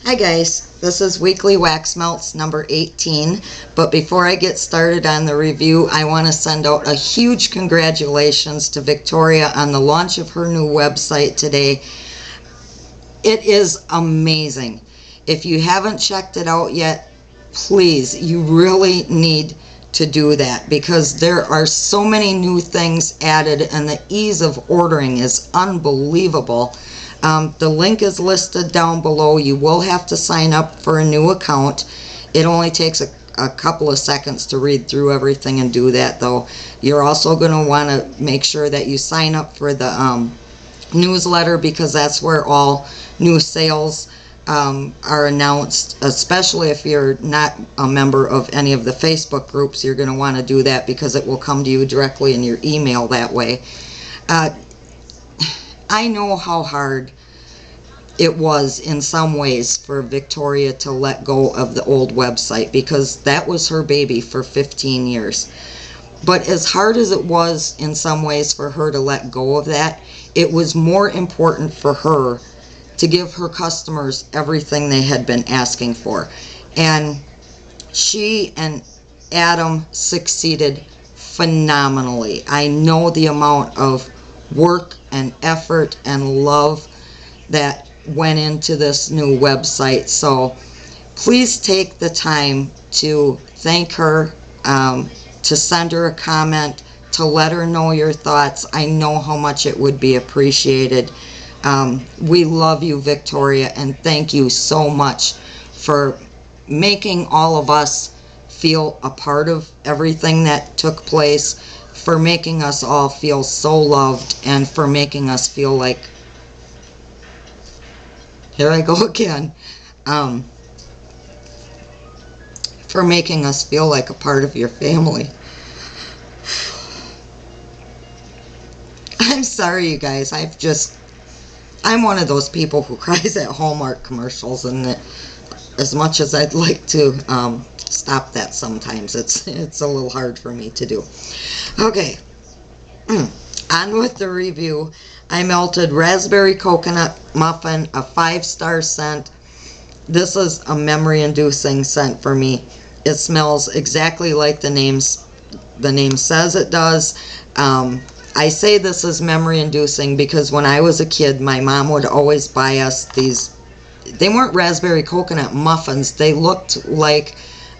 Hi guys, this is Weekly Wax Melts number 18, but before I get started on the review, I want to send out a huge congratulations to Victoria on the launch of her new website today. It is amazing. If you haven't checked it out yet, please, you really need to do that because there are so many new things added and the ease of ordering is unbelievable. The link is listed down below. You will have to sign up for a new account. It only takes a couple of seconds to read through everything and do that, though. You're also going to want to make sure that you sign up for the newsletter because that's where all new sales are announced, especially if you're not a member of any of the Facebook groups. You're going to want to do that because it will come to you directly in your email that way. I know how hard it was in some ways for Victoria to let go of the old website because that was her baby for 15 years. But as hard as it was in some ways for her to let go of that, it was more important for her to give her customers everything they had been asking for. And she and Adam succeeded phenomenally. I know the amount of work and effort and love that went into this new website. So please take the time to thank her, to send her a comment, to let her know your thoughts. I know how much it would be appreciated. We love you, Victoria, and thank you so much for making all of us feel a part of everything that took place, for making us all feel so loved, and for making us feel like, here I go again, for making us feel like a part of your family. I'm sorry, you guys. I'm one of those people who cries at Hallmark commercials, and as much as I'd like to stop that sometimes, it's a little hard for me to do. Okay, on with the review. I melted raspberry coconut muffin, a 5-star scent. This is a memory-inducing scent for me. It smells exactly like the name says it does. I say this is memory-inducing because when I was a kid, my mom would always buy us these. They weren't raspberry coconut muffins. They looked like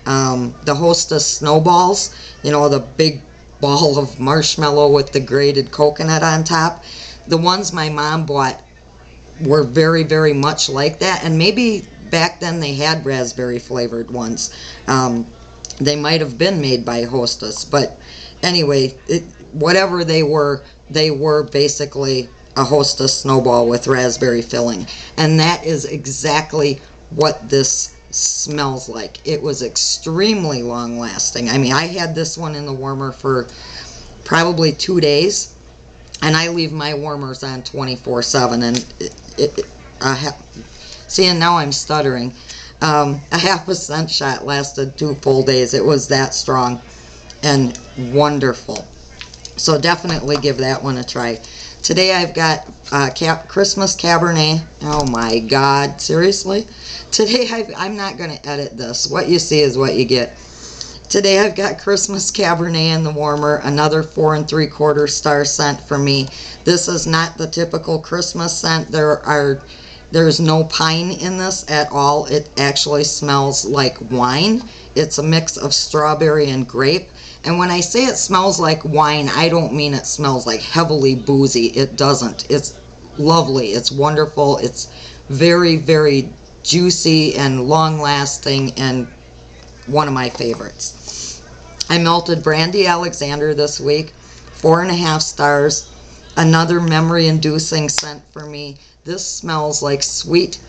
the Hostess snowballs, you know, the big ball of marshmallow with the grated coconut on top. The ones my mom bought were very, very much like that, and maybe back then they had raspberry flavored ones. They might have been made by Hostess, but anyway, whatever they were basically a Hostess snowball with raspberry filling, and that is exactly what this smells like. It was extremely long lasting. I mean, I had this one in the warmer for probably 2 days, and I leave my warmers on 24/7, and see, and now I'm stuttering. A half a cent shot lasted 2 full days. It was that strong and wonderful. So definitely give that one a try. Today I've got Christmas Cabernet. Oh my God, seriously? Today I'm not going to edit this. What you see is what you get. Today I've got Christmas Cabernet in the warmer, another 4 3/4 star scent for me. This is not the typical Christmas scent. There's no pine in this at all. It actually smells like wine. It's a mix of strawberry and grape. And when I say it smells like wine, I don't mean it smells like heavily boozy. It doesn't. It's lovely. It's wonderful. It's very, very juicy and long-lasting and one of my favorites. I melted Brandy Alexander this week, 4.5 stars. Another memory-inducing scent for me. This smells like sweet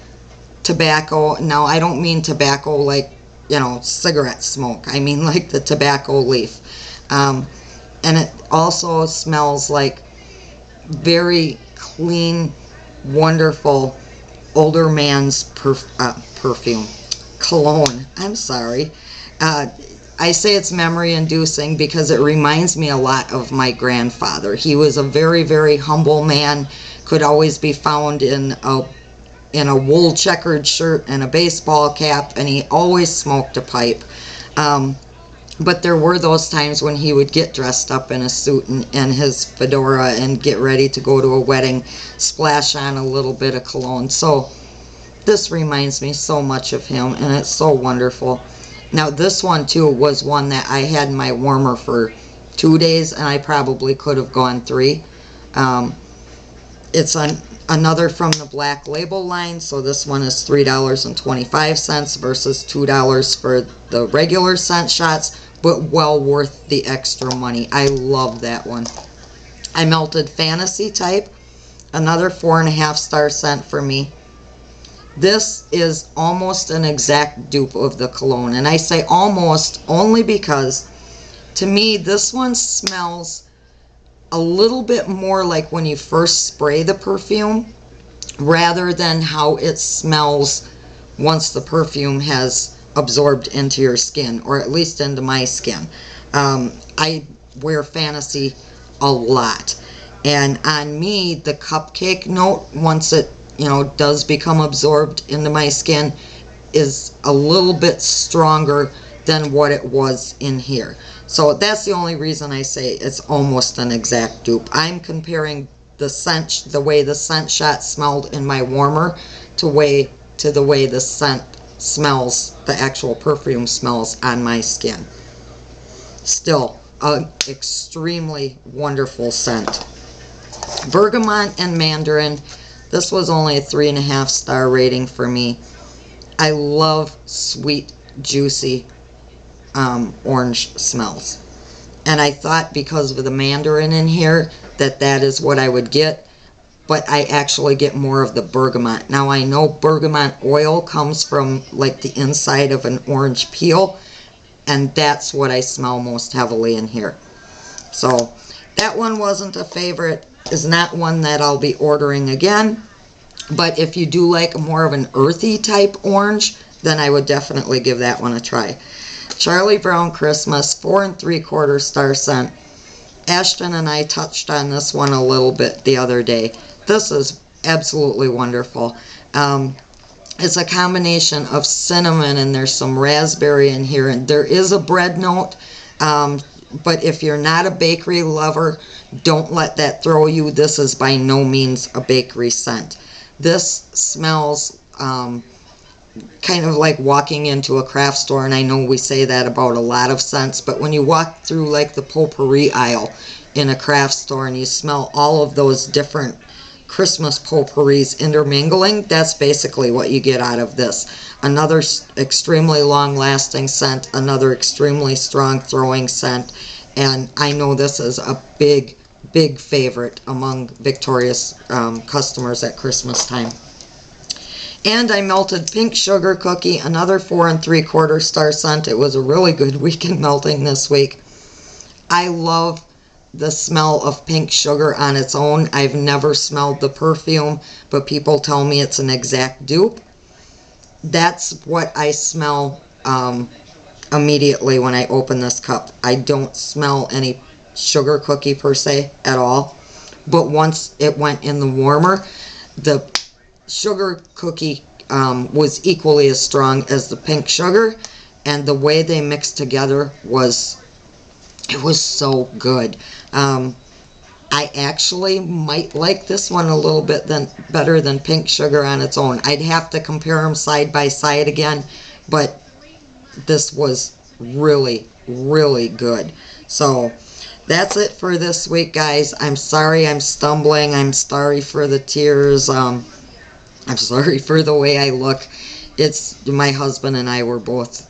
tobacco. Now, I don't mean tobacco like, you know, cigarette smoke. I mean like the tobacco leaf. And it also smells like very clean, wonderful older man's perfume. Cologne. I'm sorry. I say it's memory inducing because it reminds me a lot of my grandfather. He was a very, very humble man, could always be found in in a wool checkered shirt and a baseball cap, and he always smoked a pipe. But there were those times when he would get dressed up in a suit and his fedora and get ready to go to a wedding, splash on a little bit of cologne. So this reminds me so much of him, and it's so wonderful. Now this one too was one that I had in my warmer for 2 days, and I probably could have gone 3. It's another from the Black Label line, so this one is $3.25 versus $2 for the regular scent shots, but well worth the extra money. I love that one. I melted Fantasy Type, another 4.5-star scent for me. This is almost an exact dupe of the cologne, and I say almost only because to me this one smells a little bit more like when you first spray the perfume rather than how it smells once the perfume has absorbed into your skin, or at least into my skin. I wear Fantasy a lot, and on me the cupcake note, once it does become absorbed into my skin, is a little bit stronger than what it was in here. So that's the only reason I say it's almost an exact dupe. I'm comparing the way the scent shot smelled in my warmer to the way the scent smells, the actual perfume smells on my skin. Still an extremely wonderful scent. Bergamot and Mandarin. This was only a 3.5-star rating for me. I love sweet, juicy orange smells. And I thought because of the mandarin in here that is what I would get, but I actually get more of the bergamot. Now I know bergamot oil comes from like the inside of an orange peel, and that's what I smell most heavily in here. So that one wasn't a favorite, is not one that I'll be ordering again, but if you do like more of an earthy type orange, then I would definitely give that one a try. Charlie Brown Christmas, 4 3/4 star scent. Ashton and I touched on this one a little bit the other day. This is absolutely wonderful. It's a combination of cinnamon, and there's some raspberry in here, and there is a bread note, but if you're not a bakery lover, don't let that throw you. This is by no means a bakery scent. This smells kind of like walking into a craft store, and I know we say that about a lot of scents, but when you walk through like the potpourri aisle in a craft store and you smell all of those different Christmas potpourris intermingling, that's basically what you get out of this. Another extremely long-lasting scent, another extremely strong throwing scent, and I know this is a big favorite among Victoria's customers at Christmas time. And I melted Pink Sugar Cookie, another 4 3/4 star scent. It was a really good weekend melting this week. I love the smell of pink sugar on its own. I've never smelled the perfume, but people tell me it's an exact dupe. That's what I smell immediately when I open this cup. I don't smell any sugar cookie per se at all, but once it went in the warmer, the sugar cookie was equally as strong as the pink sugar, and the way they mixed together was so good. I actually might like this one a little bit better than pink sugar on its own. I'd have to compare them side by side again, but this was really good. So that's it for this week, guys. I'm sorry I'm stumbling. I'm sorry for the tears. I'm sorry for the way I look. It's my husband and I were both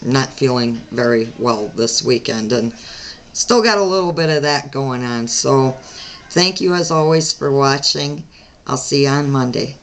not feeling very well this weekend, and still got a little bit of that going on. So thank you as always for watching. I'll see you on Monday.